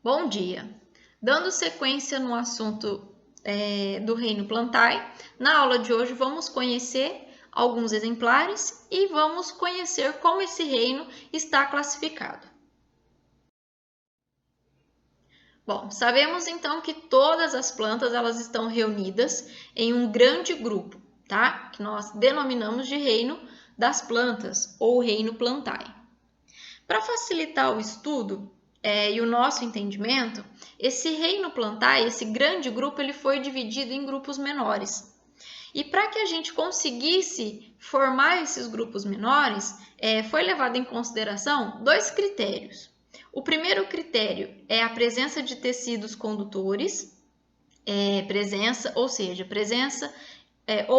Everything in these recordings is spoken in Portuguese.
Bom dia! Dando sequência no assunto do reino Plantae, na aula de hoje vamos conhecer alguns exemplares e vamos conhecer como esse reino está classificado. Bom, sabemos então que todas as plantas elas estão reunidas em um grande grupo, tá? Que nós denominamos de reino das plantas ou reino Plantae. Para facilitar o estudo e o nosso entendimento, esse reino Plantae, esse grande grupo, ele foi dividido em grupos menores. E para que a gente conseguisse formar esses grupos menores, foi levado em consideração dois critérios. O primeiro critério é a presença de tecidos condutores, presença ou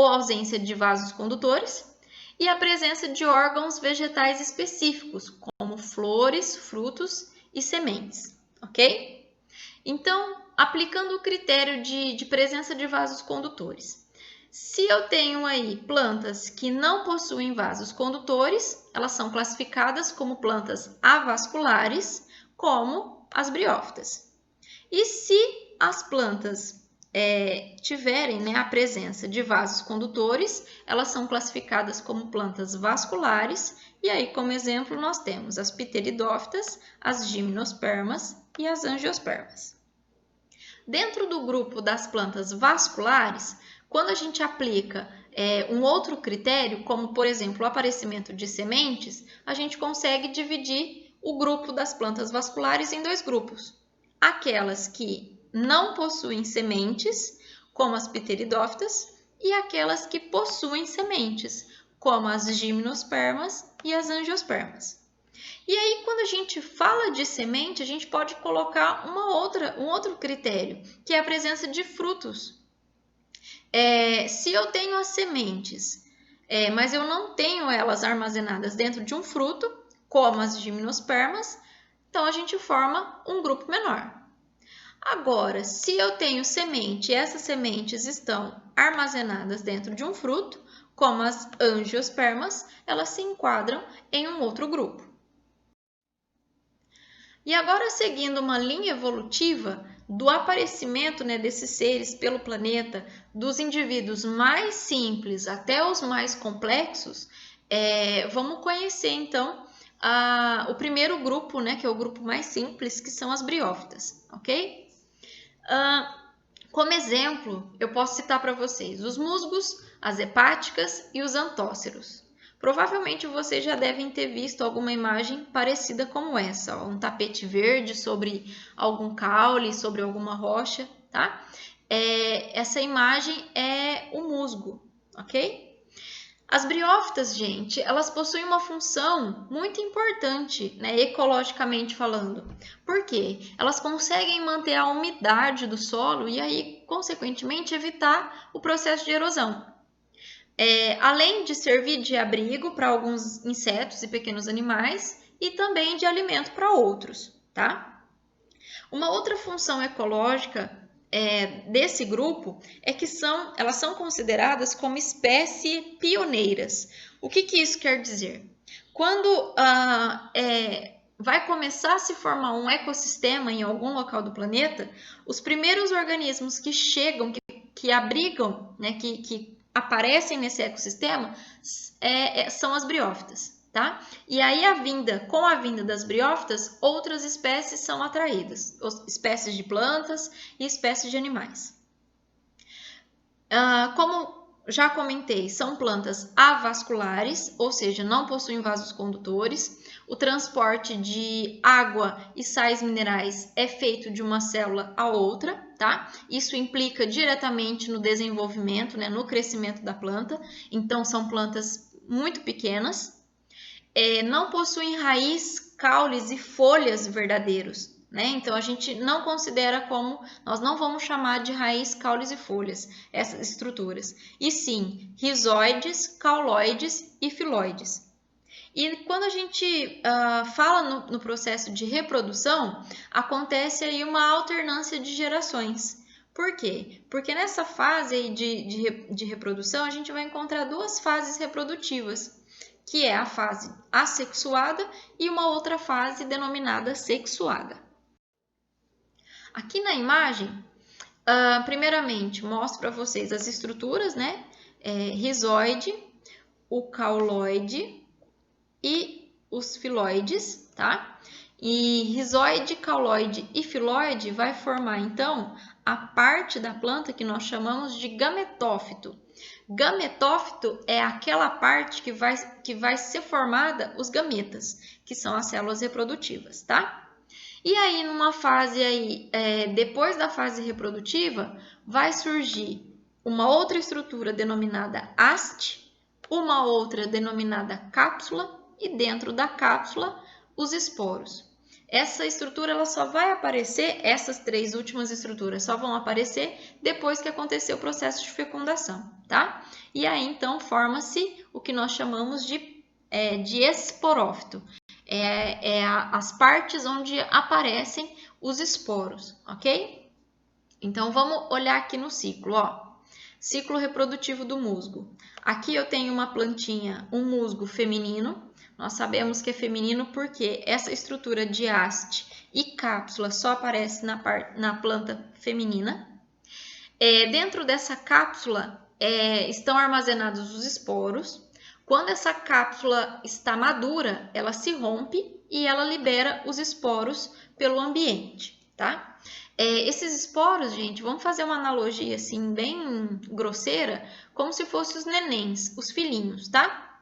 ausência de vasos condutores, e a presença de órgãos vegetais específicos, como flores, frutos e sementes, ok? Então, aplicando o critério de presença de vasos condutores. Se eu tenho aí plantas que não possuem vasos condutores, elas são classificadas como plantas avasculares, como as briófitas. E se as plantas tiverem a presença de vasos condutores, elas são classificadas como plantas vasculares, e aí como exemplo nós temos as pteridófitas, as gimnospermas e as angiospermas. Dentro do grupo das plantas vasculares, quando a gente aplica um outro critério, como por exemplo o aparecimento de sementes, a gente consegue dividir o grupo das plantas vasculares em dois grupos. Aquelas que não possuem sementes, como as pteridófitas, e aquelas que possuem sementes, como as gimnospermas e as angiospermas. E aí, quando a gente fala de semente, a gente pode colocar um outro critério, que é a presença de frutos. Se eu tenho as sementes, mas eu não tenho elas armazenadas dentro de um fruto, como as gimnospermas, então a gente forma um grupo menor. Agora, se eu tenho semente e essas sementes estão armazenadas dentro de um fruto, como as angiospermas, elas se enquadram em um outro grupo. E agora, seguindo uma linha evolutiva do aparecimento desses seres pelo planeta, dos indivíduos mais simples até os mais complexos, vamos conhecer então o primeiro grupo, que é o grupo mais simples, que são as briófitas, ok? Como exemplo, eu posso citar para vocês os musgos, as hepáticas e os antóceros. Provavelmente vocês já devem ter visto alguma imagem parecida como essa, um tapete verde sobre algum caule, sobre alguma rocha, tá? Essa imagem é o musgo, ok? As briófitas, gente, elas possuem uma função muito importante, ecologicamente falando. Por quê? Elas conseguem manter a umidade do solo e aí, consequentemente, evitar o processo de erosão. Além de servir de abrigo para alguns insetos e pequenos animais e também de alimento para outros, tá? Uma outra função ecológica desse grupo é que elas são consideradas como espécies pioneiras. O que isso quer dizer? Quando vai começar a se formar um ecossistema em algum local do planeta, os primeiros organismos que chegam, que abrigam, que aparecem nesse ecossistema, são as briófitas. Tá? E aí, com a vinda das briófitas, outras espécies são atraídas, espécies de plantas e espécies de animais. Como já comentei, são plantas avasculares, ou seja, não possuem vasos condutores. O transporte de água e sais minerais é feito de uma célula a outra, tá? Isso implica diretamente no desenvolvimento, no crescimento da planta. Então, são plantas muito pequenas. Não possuem raiz, caules e folhas verdadeiros, Então a gente não considera nós não vamos chamar de raiz, caules e folhas essas estruturas, e sim rizoides, cauloides e filóides. E quando a gente fala no processo de reprodução, acontece aí uma alternância de gerações. Por quê? Porque nessa fase aí de reprodução, a gente vai encontrar duas fases reprodutivas, que é a fase assexuada e uma outra fase denominada sexuada. Aqui na imagem, primeiramente, mostro para vocês as estruturas, né? Rizoide, o cauloide e os filoides, tá? E rizoide, cauloide e filoide vai formar, então, a parte da planta que nós chamamos de gametófito. Gametófito é aquela parte que vai ser formada os gametas, que são as células reprodutivas, tá? E aí, numa fase aí, depois da fase reprodutiva, vai surgir uma outra estrutura denominada haste, uma outra denominada cápsula e dentro da cápsula os esporos. Essa estrutura ela só vai aparecer, essas três últimas estruturas só vão aparecer depois que acontecer o processo de fecundação, tá? E aí então forma-se o que nós chamamos de esporófito. As partes onde aparecem os esporos, ok? Então vamos olhar aqui no ciclo, ó. Ciclo reprodutivo do musgo. Aqui eu tenho uma plantinha, um musgo feminino. Nós sabemos que é feminino porque essa estrutura de haste e cápsula só aparece na planta feminina. Dentro dessa cápsula estão armazenados os esporos. Quando essa cápsula está madura, ela se rompe e ela libera os esporos pelo ambiente, tá? Esses esporos, gente, vamos fazer uma analogia assim bem grosseira, como se fossem os nenéns, os filhinhos, tá?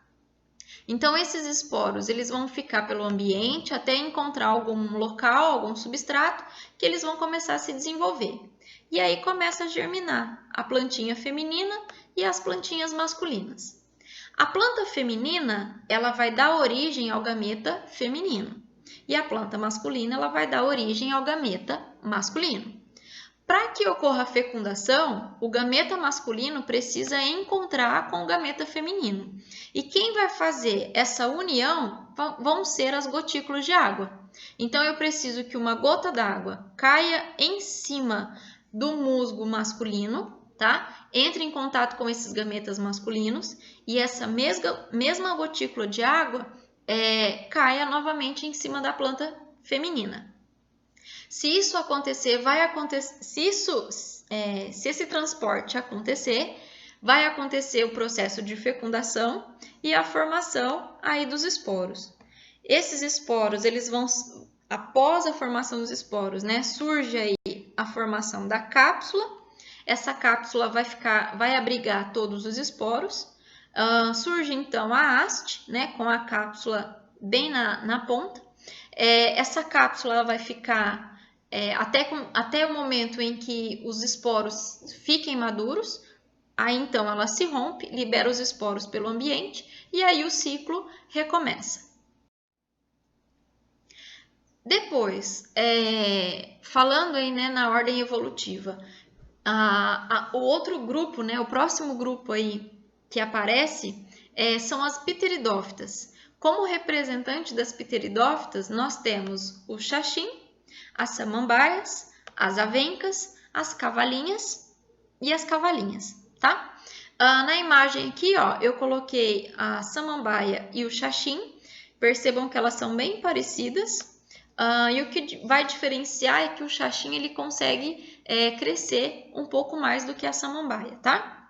Então, esses esporos, eles vão ficar pelo ambiente até encontrar algum local, algum substrato, que eles vão começar a se desenvolver. E aí começa a germinar a plantinha feminina e as plantinhas masculinas. A planta feminina, ela vai dar origem ao gameta feminino. E a planta masculina, ela vai dar origem ao gameta masculino. Para que ocorra a fecundação, o gameta masculino precisa encontrar com o gameta feminino. E quem vai fazer essa união vão ser as gotículas de água. Então, eu preciso que uma gota d'água caia em cima do musgo masculino, tá? Entre em contato com esses gametas masculinos e essa mesma gotícula de água caia novamente em cima da planta feminina. Se isso acontecer, se esse transporte acontecer, vai acontecer o processo de fecundação e a formação aí dos esporos. Esses esporos, eles vão, após a formação dos esporos, né, surge aí a formação da cápsula. Essa cápsula vai abrigar todos os esporos. Surge então a haste, né, com a cápsula bem na ponta. Essa cápsula vai ficar até o momento em que os esporos fiquem maduros, aí então ela se rompe, libera os esporos pelo ambiente e aí o ciclo recomeça. Depois, falando aí, né, na ordem evolutiva, o outro grupo, né, o próximo grupo aí que aparece são as pteridófitas. Como representante das pteridófitas, nós temos o xaxim, as samambaias, as avencas, as cavalinhas e as cavalinhas, tá? Na imagem aqui, ó, eu coloquei a samambaia e o xaxim. Percebam que elas são bem parecidas. E o que vai diferenciar é que o xaxim ele consegue crescer um pouco mais do que a samambaia, tá?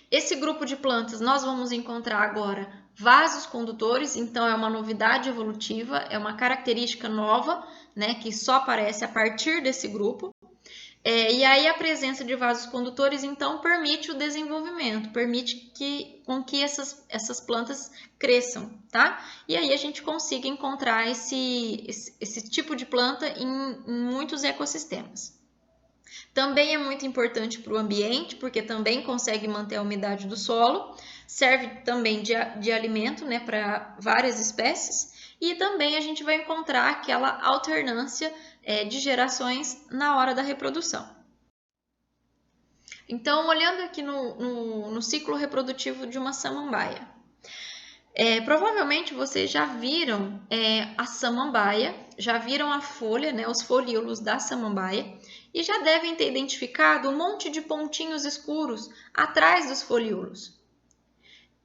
Esse grupo de plantas nós vamos encontrar agora vasos condutores, então é uma novidade evolutiva, é uma característica nova, né, que só aparece a partir desse grupo. E aí a presença de vasos condutores, então, permite o desenvolvimento, permite com que essas plantas cresçam, tá? E aí a gente consiga encontrar esse tipo de planta em muitos ecossistemas. Também é muito importante para o ambiente, porque também consegue manter a umidade do solo, serve também de alimento, né, para várias espécies, e também a gente vai encontrar aquela alternância de gerações na hora da reprodução. Então, olhando aqui no ciclo reprodutivo de uma samambaia, provavelmente vocês já viram a samambaia, já viram a folha, né, os folíolos da samambaia, e já devem ter identificado um monte de pontinhos escuros atrás dos folíolos.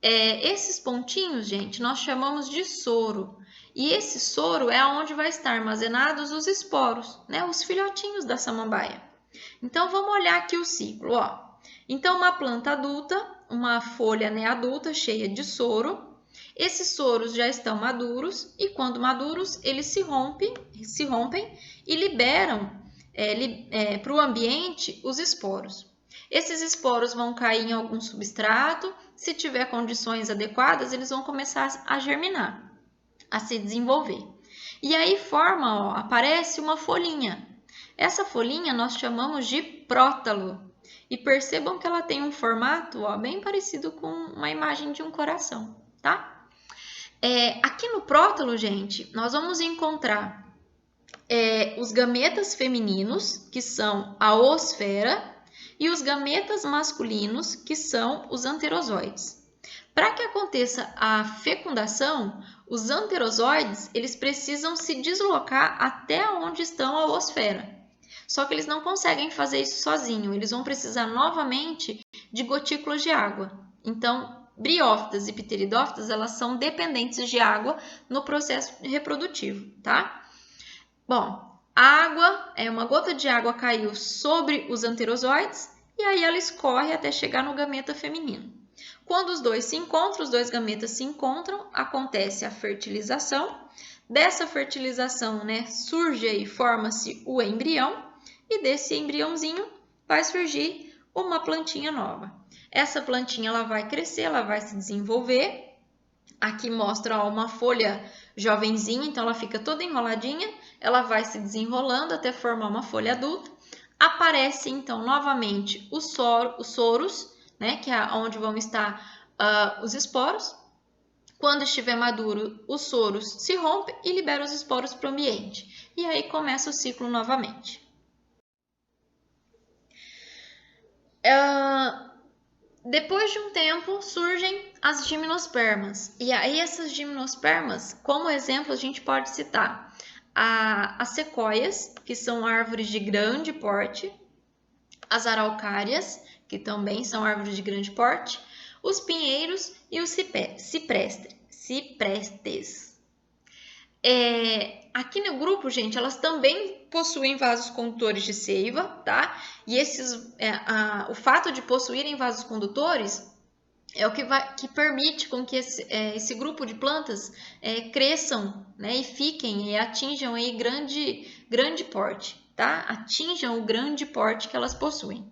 Esses pontinhos, gente, nós chamamos de soro. E esse soro é onde vai estar armazenados os esporos, né? Os filhotinhos da samambaia. Então, vamos olhar aqui o ciclo, ó. Então, uma planta adulta, uma folha, né, adulta cheia de soro. Esses soros já estão maduros e, quando maduros, eles se rompem e liberam para o ambiente os esporos. Esses esporos vão cair em algum substrato. Se tiver condições adequadas, eles vão começar a germinar, a se desenvolver. E aí forma, ó, aparece uma folhinha. Essa folhinha nós chamamos de prótalo. E percebam que ela tem um formato, ó, bem parecido com uma imagem de um coração, tá? Aqui no prótalo, gente, nós vamos encontrar os gametas femininos, que são a oosfera, e os gametas masculinos, que são os anterozoides. Para que aconteça a fecundação, os anterozoides eles precisam se deslocar até onde estão a oosfera. Só que eles não conseguem fazer isso sozinhos, eles vão precisar novamente de gotículas de água. Então, briófitas e pteridófitas, elas são dependentes de água no processo reprodutivo, tá? Bom, a água, uma gota de água caiu sobre os anterozoides e aí ela escorre até chegar no gameta feminino. Quando os dois gametas se encontram, acontece a fertilização. Dessa fertilização, né, surge e forma-se o embrião e desse embriãozinho vai surgir uma plantinha nova. Essa plantinha ela vai crescer, ela vai se desenvolver. Aqui mostra uma folha jovenzinha, então ela fica toda enroladinha, ela vai se desenrolando até formar uma folha adulta. Aparece então novamente os soros, né, que é onde vão estar os esporos. Quando estiver maduro, os soros se rompem e liberam os esporos para o ambiente. E aí começa o ciclo novamente. Depois de um tempo, surgem as gimnospermas. E aí essas gimnospermas, como exemplo, a gente pode citar as sequoias, que são árvores de grande porte, as araucárias, que também são árvores de grande porte, os pinheiros e os ciprestes. Aqui no grupo, gente, elas também possuem vasos condutores de seiva, tá? E o fato de possuírem vasos condutores é o que permite com que esse grupo de plantas cresçam, né? E fiquem e atinjam aí grande porte, tá? Atinjam o grande porte que elas possuem.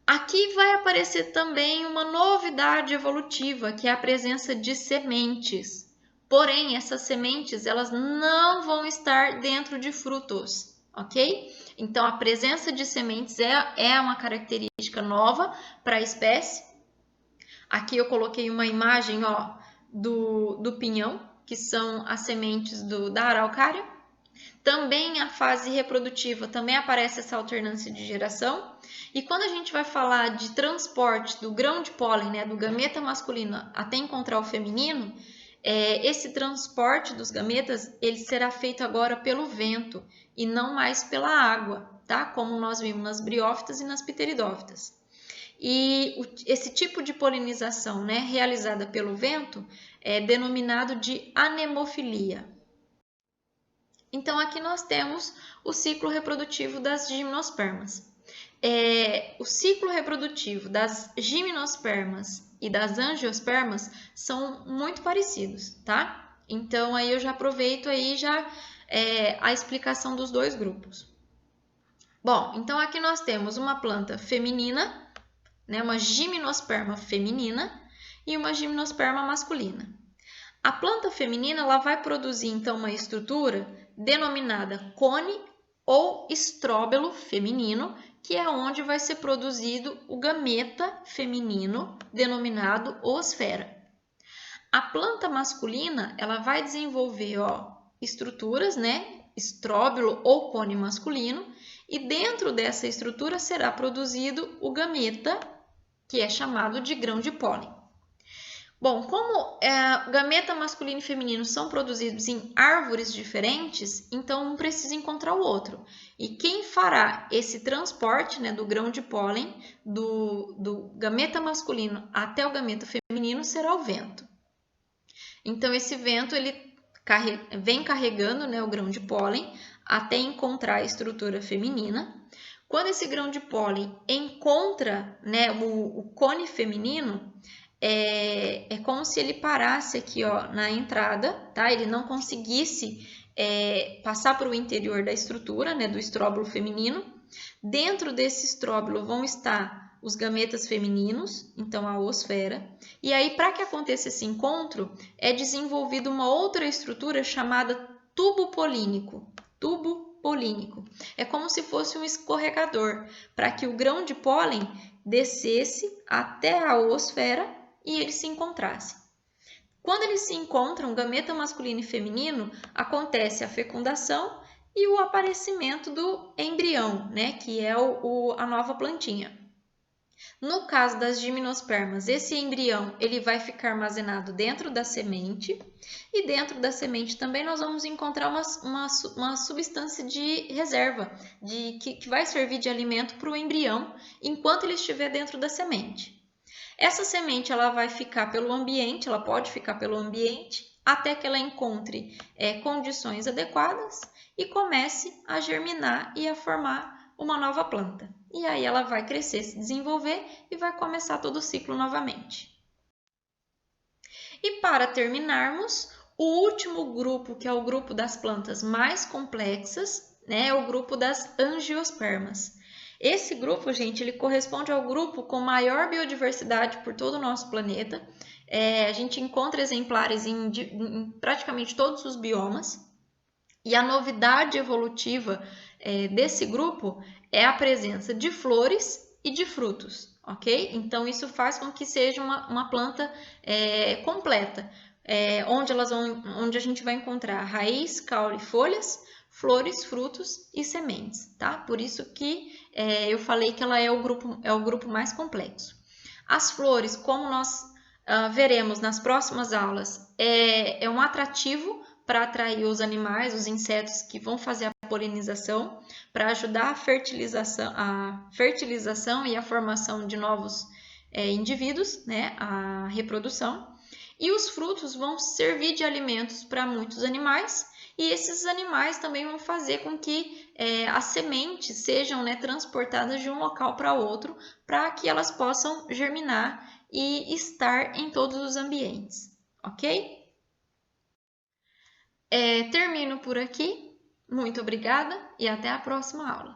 Aqui vai aparecer também uma novidade evolutiva, que é a presença de sementes. Porém, essas sementes elas não vão estar dentro de frutos, ok? Então, a presença de sementes é uma característica nova para a espécie. Aqui eu coloquei uma imagem, ó, do pinhão, que são as sementes da araucária. Também a fase reprodutiva, também aparece essa alternância de geração. E quando a gente vai falar de transporte do grão de pólen, né, do gameta masculino até encontrar o feminino, esse transporte dos gametas ele será feito agora pelo vento e não mais pela água, tá? Como nós vimos nas briófitas e nas pteridófitas. E esse tipo de polinização, né, realizada pelo vento é denominado de anemofilia. Então, aqui nós temos o ciclo reprodutivo das gimnospermas. O ciclo reprodutivo das gimnospermas e das angiospermas são muito parecidos, tá? Então, aí eu já aproveito aí a explicação dos dois grupos. Bom, então aqui nós temos uma planta feminina, né, uma gimnosperma feminina e uma gimnosperma masculina. A planta feminina ela vai produzir então uma estrutura denominada cone ou estróbilo feminino, que é onde vai ser produzido o gameta feminino, denominado oosfera. A planta masculina ela vai desenvolver estruturas, né, estróbilo ou cone masculino, e dentro dessa estrutura será produzido o gameta, que é chamado de grão de pólen. Bom, como gameta masculino e feminino são produzidos em árvores diferentes, então um precisa encontrar o outro. E quem fará esse transporte, né, do grão de pólen do gameta masculino até o gameta feminino será o vento. Então esse vento ele vem carregando, né, o grão de pólen até encontrar a estrutura feminina. Quando esse grão de pólen encontra, né, o cone feminino, é como se ele parasse aqui, ó, na entrada, tá? Ele não conseguisse passar para o interior da estrutura, né, do estróbilo feminino. Dentro desse estróbilo vão estar os gametas femininos, então a oosfera. E aí, para que aconteça esse encontro, é desenvolvida uma outra estrutura chamada tubo polínico. Tubo polínico. É como se fosse um escorregador, para que o grão de pólen descesse até a oosfera e eles se encontrassem. Quando eles se encontram, gameta masculino e feminino, acontece a fecundação e o aparecimento do embrião, né, que é a nova plantinha. No caso das gimnospermas, esse embrião ele vai ficar armazenado dentro da semente e dentro da semente também nós vamos encontrar uma substância de reserva, que vai servir de alimento para o embrião enquanto ele estiver dentro da semente. Essa semente ela vai ficar pelo ambiente, ela pode ficar pelo ambiente até que ela encontre condições adequadas e comece a germinar e a formar uma nova planta. E aí ela vai crescer, se desenvolver e vai começar todo o ciclo novamente. E para terminarmos, o último grupo, que é o grupo das plantas mais complexas, né, é o grupo das angiospermas. Esse grupo, gente, ele corresponde ao grupo com maior biodiversidade por todo o nosso planeta. A gente encontra exemplares em praticamente todos os biomas. E a novidade evolutiva desse grupo é a presença de flores e de frutos, ok? Então, isso faz com que seja uma planta completa, onde a gente vai encontrar raiz, caule, folhas, flores, frutos e sementes, tá? Por isso que eu falei que ela é o grupo mais complexo. As flores, como nós veremos nas próximas aulas, é um atrativo para atrair os animais, os insetos que vão fazer a polinização, para ajudar a fertilização e a formação de novos indivíduos, né, a reprodução. E os frutos vão servir de alimentos para muitos animais, e esses animais também vão fazer com que as sementes sejam, né, transportadas de um local para outro, para que elas possam germinar e estar em todos os ambientes, ok? Termino por aqui. Muito obrigada e até a próxima aula.